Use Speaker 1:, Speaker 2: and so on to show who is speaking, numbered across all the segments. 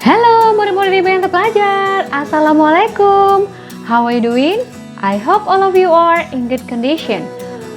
Speaker 1: Halo murid-murid Ibu yang terpelajar, Assalamualaikum. How are you doing? I hope all of you are in good condition.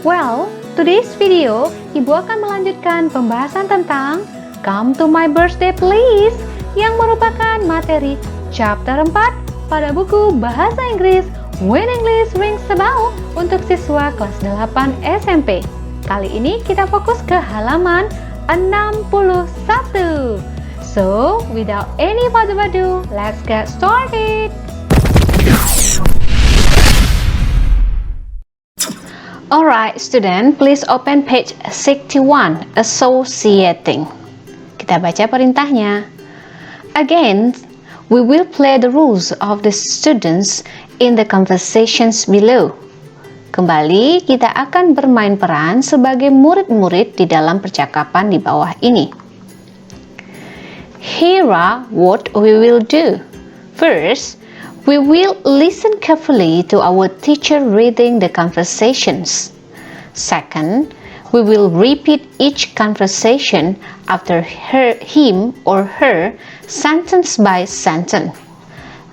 Speaker 1: Well, today's video, Ibu akan melanjutkan pembahasan tentang Come to my birthday please, yang merupakan materi chapter 4 pada buku Bahasa Inggris When English Rings the Bell untuk siswa kelas 8 SMP. Kali ini kita fokus ke halaman 61. So, without any further ado, let's get started. Alright, student, please open page 61, associating. Kita baca perintahnya. Again, we will play the rules of the students in the conversations below. Kembali, kita akan bermain peran sebagai murid-murid di dalam percakapan di bawah ini. Here are what we will do. First, we will listen carefully to our teacher reading the conversations. Second, we will repeat each conversation after him or her, sentence by sentence.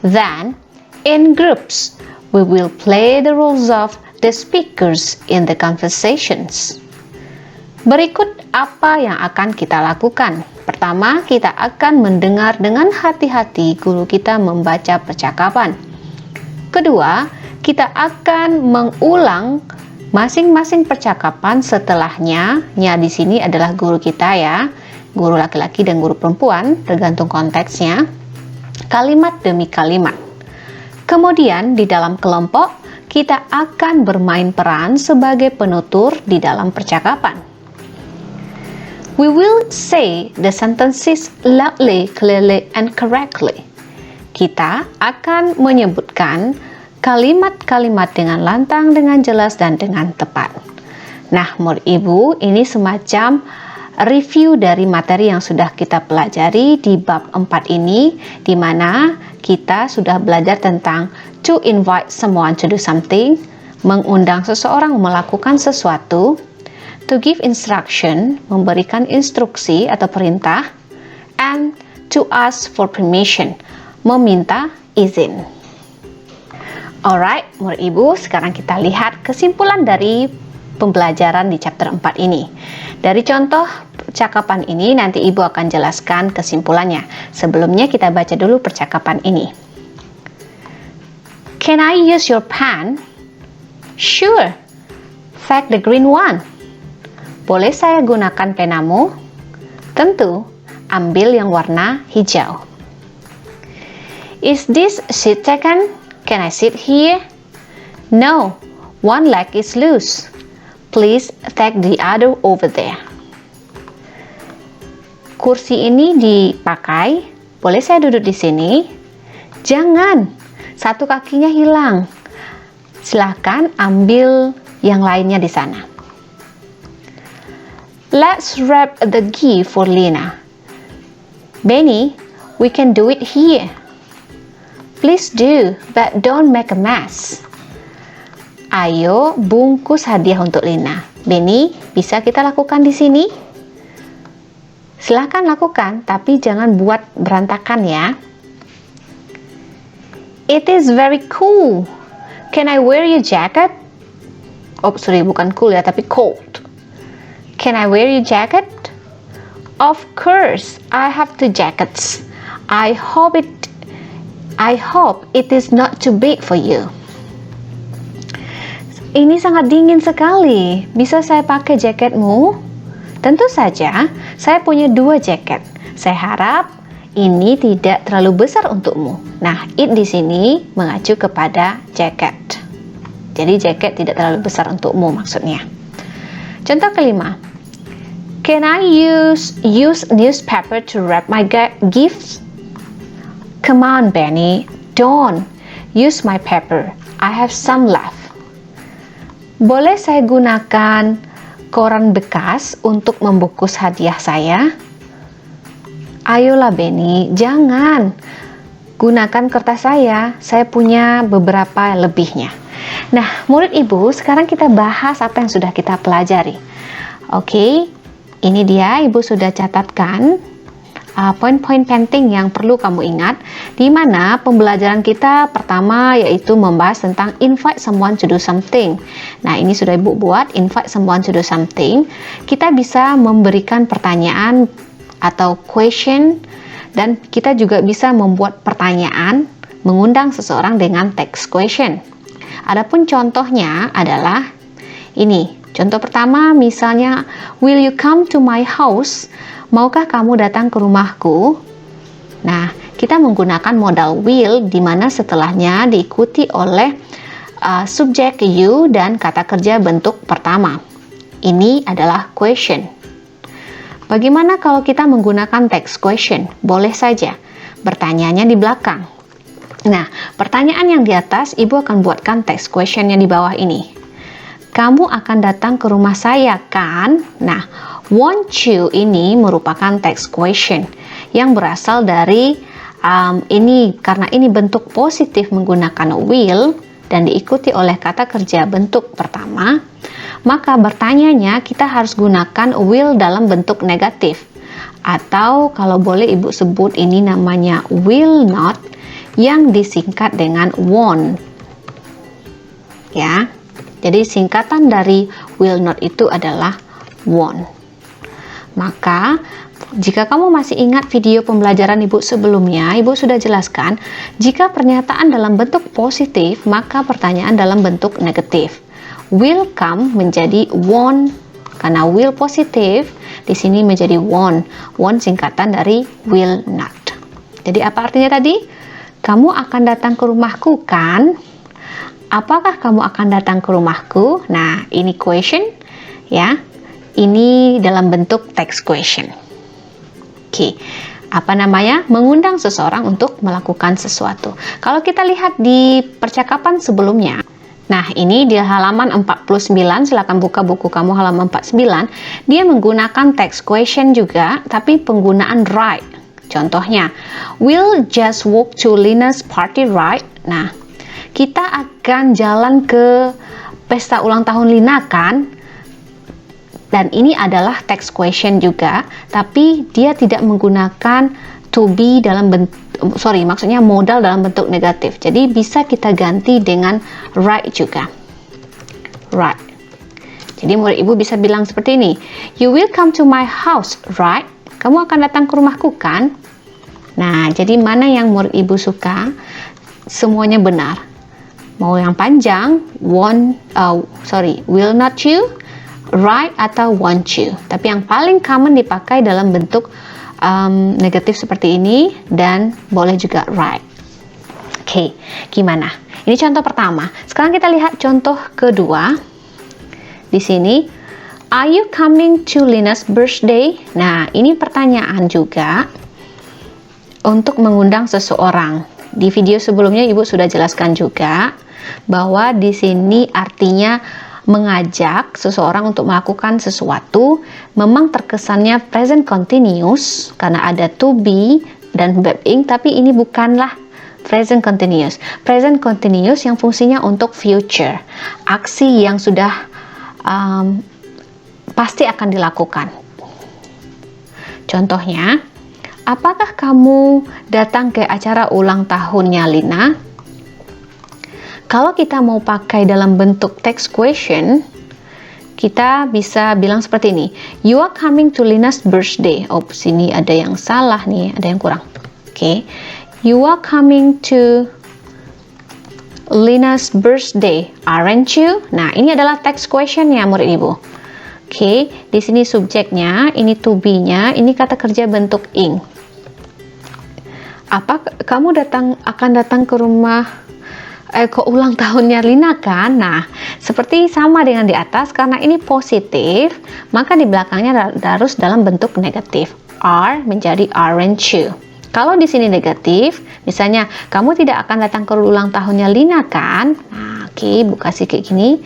Speaker 1: Then, in groups, we will play the roles of the speakers in the conversations. Berikut apa yang akan kita lakukan. Pertama, kita akan mendengar dengan hati-hati guru kita membaca percakapan. Kedua, kita akan mengulang masing-masing percakapan setelahnya. Ya, di sini adalah guru kita ya, guru laki-laki dan guru perempuan, tergantung konteksnya. Kalimat demi kalimat. Kemudian di dalam kelompok, kita akan bermain peran sebagai penutur di dalam percakapan. We will say the sentences loudly, clearly, and correctly. Kita akan menyebutkan kalimat-kalimat dengan lantang, dengan jelas, dan dengan tepat. Nah, murid ibu, ini semacam review dari materi yang sudah kita pelajari di bab 4 ini, di mana kita sudah belajar tentang to invite someone to do something, mengundang seseorang melakukan sesuatu, to give instruction, memberikan instruksi atau perintah, and to ask for permission, meminta izin. Alright, murid ibu, sekarang kita lihat kesimpulan dari pembelajaran di chapter 4 ini. Dari contoh percakapan ini, nanti ibu akan jelaskan kesimpulannya. Sebelumnya kita baca dulu percakapan ini. Can I use your pen? Sure. Take the green one. Boleh saya gunakan penamu? Tentu, ambil yang warna hijau. Is this seat taken? Can I sit here? No, one leg is loose. Please take the other over there. Kursi ini dipakai. Boleh saya duduk di sini? Jangan, satu kakinya hilang. Silahkan ambil yang lainnya di sana. Let's wrap the gift for Lina. Benny, we can do it here. Please do, but don't make a mess. Ayo bungkus hadiah untuk Lina. Benny, bisa kita lakukan di sini? Silahkan lakukan, tapi jangan buat berantakan ya. It is very cool. Can I wear your jacket? Oh, sorry, bukan cool ya, tapi cold. Can I wear your jacket? Of course, I have two jackets. I hope it is not too big for you. Ini sangat dingin sekali. Bisa saya pakai jaketmu? Tentu saja, saya punya 2 jaket. Saya harap ini tidak terlalu besar untukmu. Nah, it di sini mengacu kepada jaket. Jadi jaket tidak terlalu besar untukmu maksudnya. Contoh kelima. Can I use newspaper to wrap my gifts? Come on, Benny. Don't use my paper. I have some left. Boleh saya gunakan koran bekas untuk membungkus hadiah saya? Ayolah, Benny. Jangan. Gunakan kertas saya punya beberapa lebihnya. Nah, murid ibu, sekarang kita bahas apa yang sudah kita pelajari. Oke, ini dia, ibu sudah catatkan poin-poin penting yang perlu kamu ingat, di mana pembelajaran kita pertama yaitu membahas tentang invite someone to do something. Nah, ini sudah Ibu buat, invite someone to do something. Kita bisa memberikan pertanyaan atau question, dan kita juga bisa membuat pertanyaan, mengundang seseorang dengan text question. Adapun contohnya adalah ini. Contoh pertama misalnya, will you come to my house? Maukah kamu datang ke rumahku? Nah, kita menggunakan modal will, di mana setelahnya diikuti oleh subjek you dan kata kerja bentuk pertama. Ini adalah question. Bagaimana kalau kita menggunakan text question? Boleh saja. Bertanyanya di belakang. Nah, pertanyaan yang di atas, Ibu akan buatkan text question yang di bawah ini. Kamu akan datang ke rumah saya, kan? Nah, want you ini merupakan text question yang berasal dari ini, karena ini bentuk positif menggunakan will dan diikuti oleh kata kerja bentuk pertama, maka bertanyanya kita harus gunakan will dalam bentuk negatif. Atau kalau boleh Ibu sebut ini namanya will not yang disingkat dengan won't. Ya. Jadi singkatan dari will not itu adalah won't. Maka jika kamu masih ingat video pembelajaran Ibu sebelumnya, Ibu sudah jelaskan jika pernyataan dalam bentuk positif, maka pertanyaan dalam bentuk negatif. Will come menjadi won't, karena will positif di sini menjadi won't. Won't singkatan dari will not. Jadi apa artinya tadi? Kamu akan datang ke rumahku, kan? Apakah kamu akan datang ke rumahku? Nah, ini question, ya. Ini dalam bentuk text question. Oke, apa namanya? Mengundang seseorang untuk melakukan sesuatu. Kalau kita lihat di percakapan sebelumnya, nah ini di halaman 49, silakan buka buku kamu halaman 49, dia menggunakan text question juga, tapi penggunaan right. Contohnya, we'll just walk to Lina's party, right? Nah, kita akan jalan ke pesta ulang tahun Lina, kan? Dan ini adalah text question juga, tapi dia tidak menggunakan to be dalam bentuk, maksudnya modal dalam bentuk negatif. Jadi bisa kita ganti dengan right juga. Right. Jadi murid Ibu bisa bilang seperti ini. You will come to my house, right? Kamu akan datang ke rumahku, kan? Nah, jadi mana yang murid Ibu suka? Semuanya benar. Mau yang panjang, will not you, right, atau want you. Tapi yang paling common dipakai dalam bentuk negatif seperti ini, dan boleh juga right. Oke, gimana? Ini contoh pertama. Sekarang kita lihat contoh kedua. Di sini, are you coming to Lina's birthday? Nah, ini pertanyaan juga untuk mengundang seseorang. Di video sebelumnya Ibu sudah jelaskan juga bahwa di sini artinya mengajak seseorang untuk melakukan sesuatu. Memang terkesannya present continuous karena ada to be dan verb ing, tapi ini bukanlah present continuous. Present continuous yang fungsinya untuk future, aksi yang sudah pasti akan dilakukan. Contohnya, apakah kamu datang ke acara ulang tahunnya Lina? Kalau kita mau pakai dalam bentuk text question, kita bisa bilang seperti ini. You are coming to Lina's birthday. Oh, sini ada yang salah nih, ada yang kurang. Oke. You are coming to Lina's birthday, aren't you? Nah, ini adalah text question ya murid Ibu. Oke, di sini subjeknya, ini to be-nya, ini kata kerja bentuk ing. Apa kamu akan datang ke rumah ke ulang tahunnya Lina, kan? Nah, seperti sama dengan di atas, karena ini positif, maka di belakangnya harus dalam bentuk negatif. Are menjadi aren't you. Kalau di sini negatif, misalnya kamu tidak akan datang ke ulang tahunnya Lina, kan? Nah, oke, Bu kasih kayak gini.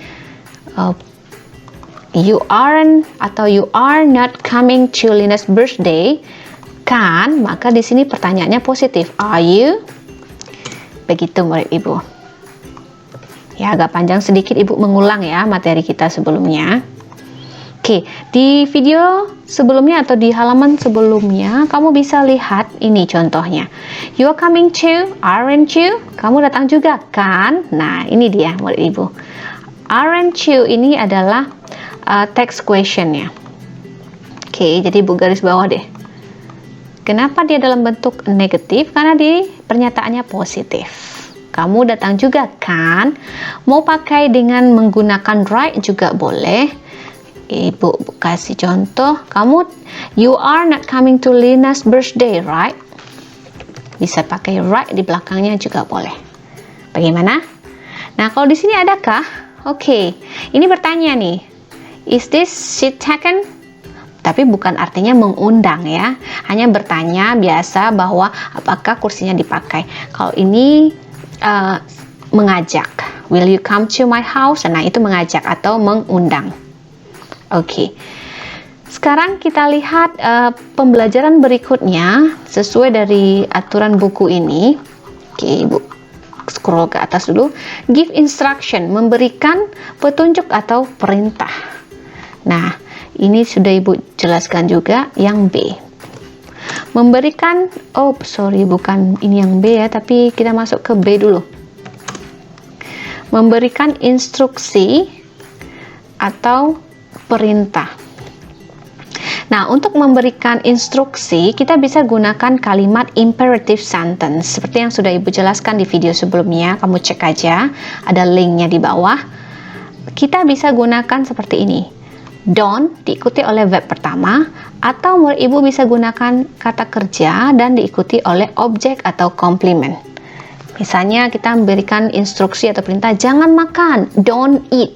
Speaker 1: You aren't atau you are not coming to Lina's birthday, kan? Maka di sini pertanyaannya positif. Are you? Begitu murid Ibu. Ya, agak panjang sedikit Ibu mengulang ya materi kita sebelumnya. Oke, di video sebelumnya atau di halaman sebelumnya, kamu bisa lihat ini contohnya. You are coming to, aren't you? Kamu datang juga, kan? Nah, ini dia murid ibu. Aren't you ini adalah text question-nya. Oke, jadi ibu garis bawah deh. Kenapa dia dalam bentuk negatif? Karena di pernyataannya positif. Kamu datang juga, kan? Mau pakai dengan menggunakan right juga boleh. Ibu kasih contoh, you are not coming to Lina's birthday, right? Bisa pakai right di belakangnya juga boleh. Bagaimana? Nah, kalau di sini adakah? Oke, ini bertanya nih. Is this seat taken? Tapi bukan artinya mengundang ya. Hanya bertanya biasa bahwa apakah kursinya dipakai. Kalau ini mengajak. Will you come to my house? Nah, itu mengajak atau mengundang. Oke, sekarang kita lihat pembelajaran berikutnya sesuai dari aturan buku ini. Oke, ibu scroll ke atas dulu. Give instruction, memberikan petunjuk atau perintah. Nah, ini sudah ibu jelaskan juga yang B. Memberikan, bukan ini yang B ya, tapi kita masuk ke B dulu. Memberikan instruksi atau perintah. Nah, untuk memberikan instruksi, kita bisa gunakan kalimat imperative sentence. Seperti yang sudah ibu jelaskan di video sebelumnya, kamu cek aja, ada linknya di bawah. Kita bisa gunakan seperti ini. Don't diikuti oleh verb pertama, atau murid ibu bisa gunakan kata kerja dan diikuti oleh objek atau komplement. Misalnya kita memberikan instruksi atau perintah, jangan makan, don't eat.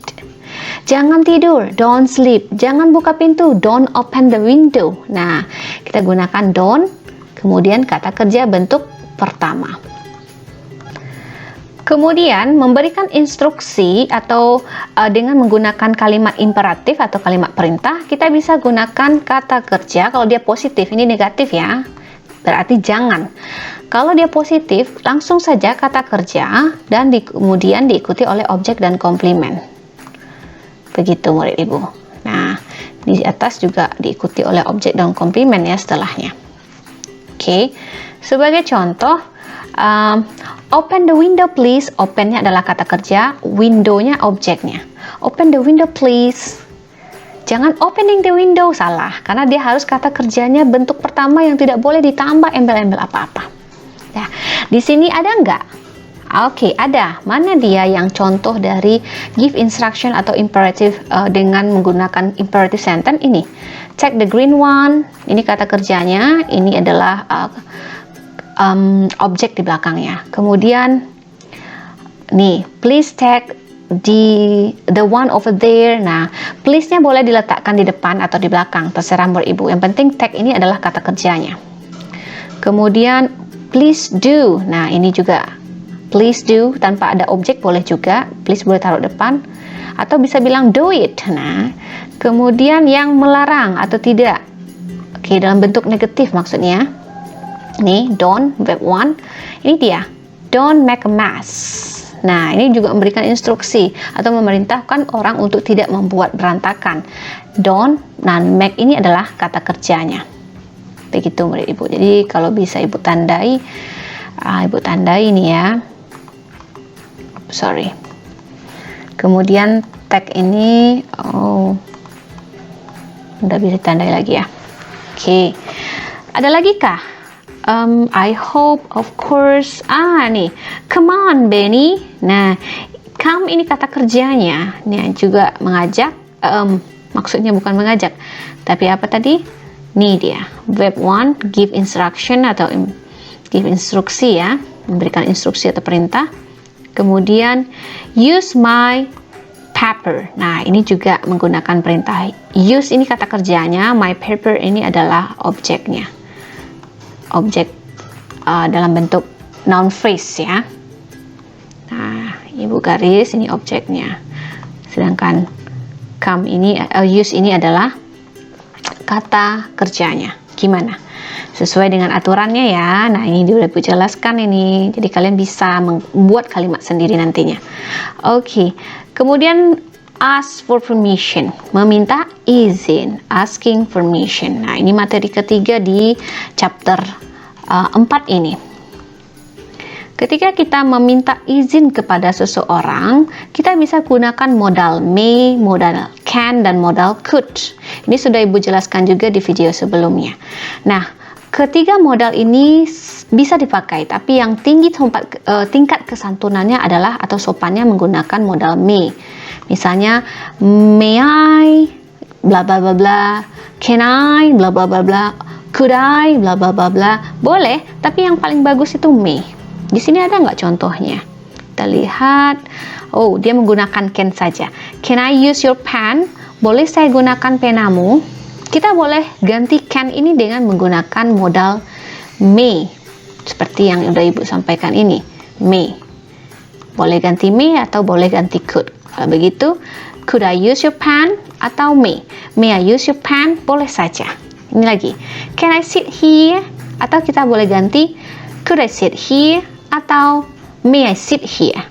Speaker 1: Jangan tidur, don't sleep. Jangan buka pintu, don't open the window. Nah, kita gunakan don't, kemudian kata kerja bentuk pertama. Kemudian memberikan instruksi atau dengan menggunakan kalimat imperatif atau kalimat perintah, kita bisa gunakan kata kerja. Kalau dia positif, ini negatif ya, berarti jangan. Kalau dia positif, langsung saja kata kerja dan kemudian diikuti oleh objek dan komplement. Begitu murid ibu. Nah, di atas juga diikuti oleh objek dan komplement ya setelahnya. Oke, sebagai contoh, open the window please. Opennya adalah kata kerja, window-nya objeknya. Open the window please. Jangan opening the window, salah. Karena dia harus kata kerjanya bentuk pertama yang tidak boleh ditambah embel-embel apa-apa. Nah, di sini ada nggak? Oke, ada. Mana dia yang contoh dari give instruction atau imperative dengan menggunakan imperative sentence ini? Take the green one. Ini kata kerjanya. Ini adalah objek di belakangnya. Kemudian, nih, please take the one over there. Nah, please-nya boleh diletakkan di depan atau di belakang. Terserah murid ibu. Yang penting take ini adalah kata kerjanya. Kemudian, please do. Nah, ini juga. Please do, tanpa ada objek boleh juga. Please boleh taruh depan. Atau bisa bilang do it. Nah, kemudian yang melarang atau tidak. Oke, dalam bentuk negatif maksudnya. Nih, don't, verb 1. Ini dia. Don't make a mess. Nah, ini juga memberikan instruksi atau memerintahkan orang untuk tidak membuat berantakan. Don't, nah make ini adalah kata kerjanya. Begitu murid ibu. Jadi, kalau bisa ibu tandai ini ya. Sorry. Kemudian tag ini udah bisa tandai lagi ya. Oke. Ada lagi kah? I hope, of course. Nih. Come on, Benny. Nah, come ini kata kerjanya. Ini juga mengajak. Maksudnya bukan mengajak. Tapi apa tadi? Nih dia. Verb 1, give instruction atau give instruksi ya. Memberikan instruksi atau perintah. Kemudian use my paper. Nah, ini juga menggunakan perintah. Use ini kata kerjanya, my paper ini adalah objeknya. Objek dalam bentuk noun phrase ya. Nah, ibu garis ini objeknya. Sedangkan come ini use ini adalah kata kerjanya. Gimana? Sesuai dengan aturannya ya. Nah, ini udah ibu jelaskan ini. Jadi kalian bisa membuat kalimat sendiri nantinya. Oke. Kemudian ask for permission, meminta izin, asking permission. Nah, ini materi ketiga di chapter 4 ini. Ketika kita meminta izin kepada seseorang, kita bisa gunakan modal may, modal can, dan modal could. Ini sudah Ibu jelaskan juga di video sebelumnya. Nah, ketiga modal ini bisa dipakai, tapi yang tingkat kesantunannya adalah atau sopannya menggunakan modal may. Misalnya, may I, bla bla bla bla, can I, bla bla bla bla, could I, bla bla bla bla. Boleh, tapi yang paling bagus itu may. Di sini ada nggak contohnya? Kita lihat. Oh, dia menggunakan can saja. Can I use your pen? Boleh saya gunakan penamu? Kita boleh ganti can ini dengan menggunakan modal may. Seperti yang udah Ibu sampaikan ini. May. Boleh ganti may atau boleh ganti could. Kalau begitu, could I use your pen? Atau may. May I use your pen? Boleh saja. Ini lagi. Can I sit here? Atau kita boleh ganti could I sit here? Atau may I sit here?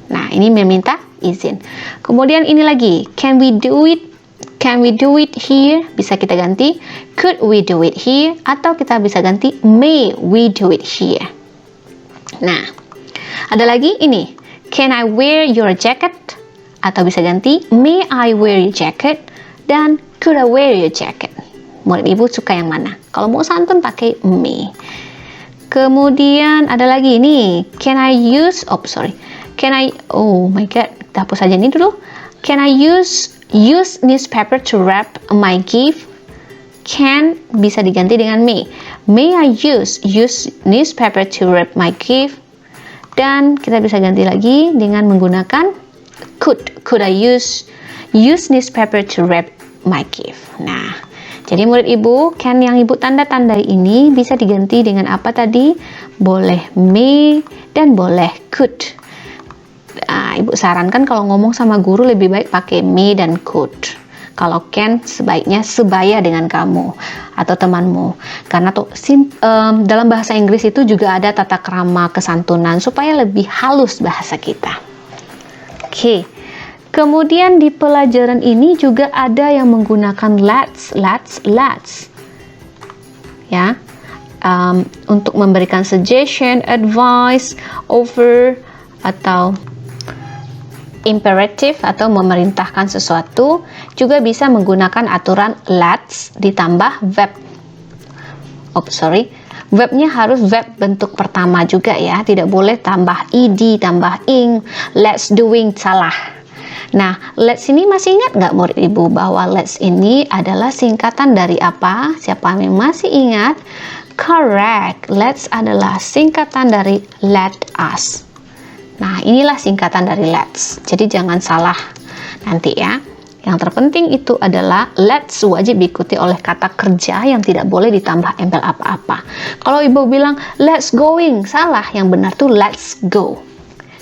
Speaker 1: Nah, ini meminta izin. Kemudian ini lagi, can we do it? Can we do it here? Bisa kita ganti could we do it here? Atau kita bisa ganti may we do it here? Nah, ada lagi ini, can I wear your jacket? Atau bisa ganti may I wear your jacket? Dan could I wear your jacket? Murid Ibu suka yang mana? Kalau mau santun pakai may. Kemudian ada lagi ini, can I use, oh my god, kita hapus saja ini dulu. Can I use newspaper to wrap my gift? Can bisa diganti dengan may. May I use newspaper to wrap my gift? Dan kita bisa ganti lagi dengan menggunakan could I use newspaper to wrap my gift? Nah, jadi murid Ibu, can yang Ibu tanda-tandai ini bisa diganti dengan apa tadi? Boleh may dan boleh could. Nah, Ibu sarankan kalau ngomong sama guru lebih baik pakai may dan could. Kalau can sebaiknya sebaya dengan kamu atau temanmu. Karena dalam bahasa Inggris itu juga ada tata krama kesantunan supaya lebih halus bahasa kita. Oke. Kemudian di pelajaran ini juga ada yang menggunakan let's. Ya, untuk memberikan suggestion, advice, offer, atau imperative atau memerintahkan sesuatu, juga bisa menggunakan aturan let's ditambah verb. Verbnya harus verb bentuk pertama juga ya, tidak boleh tambah ed, tambah ing. Let's doing salah. Nah, let's ini masih ingat nggak murid Ibu bahwa let's ini adalah singkatan dari apa? Siapa yang masih ingat? Correct. Let's adalah singkatan dari let us. Nah, inilah singkatan dari let's. Jadi jangan salah nanti ya. Yang terpenting itu adalah let's wajib diikuti oleh kata kerja yang tidak boleh ditambah embel apa-apa. Kalau Ibu bilang let's going, salah. Yang benar tuh let's go.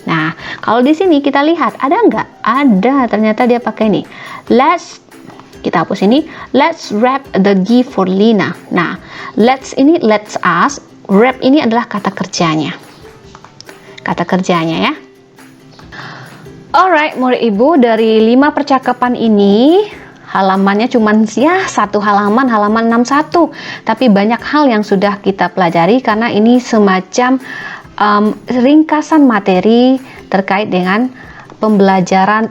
Speaker 1: Nah, kalau di sini kita lihat ada nggak? Ada, ternyata dia pakai nih. Kita hapus ini. Let's wrap the gift for Lina. Nah, let's ini let's us. Wrap ini adalah kata kerjanya. Kata kerjanya ya. Alright, murid Ibu, dari 5 percakapan ini halamannya cuma ya satu halaman 61. Tapi banyak hal yang sudah kita pelajari karena ini semacam ringkasan materi terkait dengan pembelajaran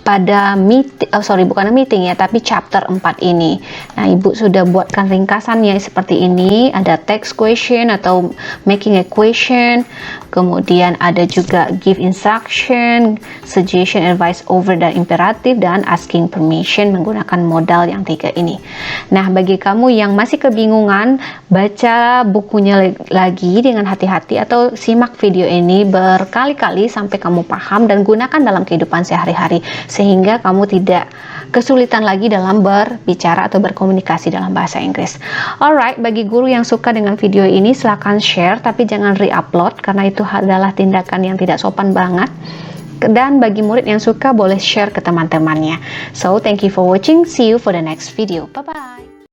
Speaker 1: pada bukan meeting ya, tapi chapter 4 ini. Nah, Ibu sudah buatkan ringkasannya seperti ini. Ada text question atau making a question. Kemudian ada juga give instruction, suggestion, advice, over, dan imperatif, dan asking permission menggunakan modal yang 3 ini. Nah, bagi kamu yang masih kebingungan, baca bukunya lagi dengan hati-hati atau simak video ini berkali-kali sampai kamu paham dan gunakan dalam kehidupan sehari-hari sehingga kamu tidak kesulitan lagi dalam berbicara atau berkomunikasi dalam bahasa Inggris. Alright, bagi guru yang suka dengan video ini silahkan share, tapi jangan re-upload karena itu adalah tindakan yang tidak sopan banget. Dan bagi murid yang suka boleh share ke teman-temannya. So, thank you for watching. See you for the next video. Bye-bye.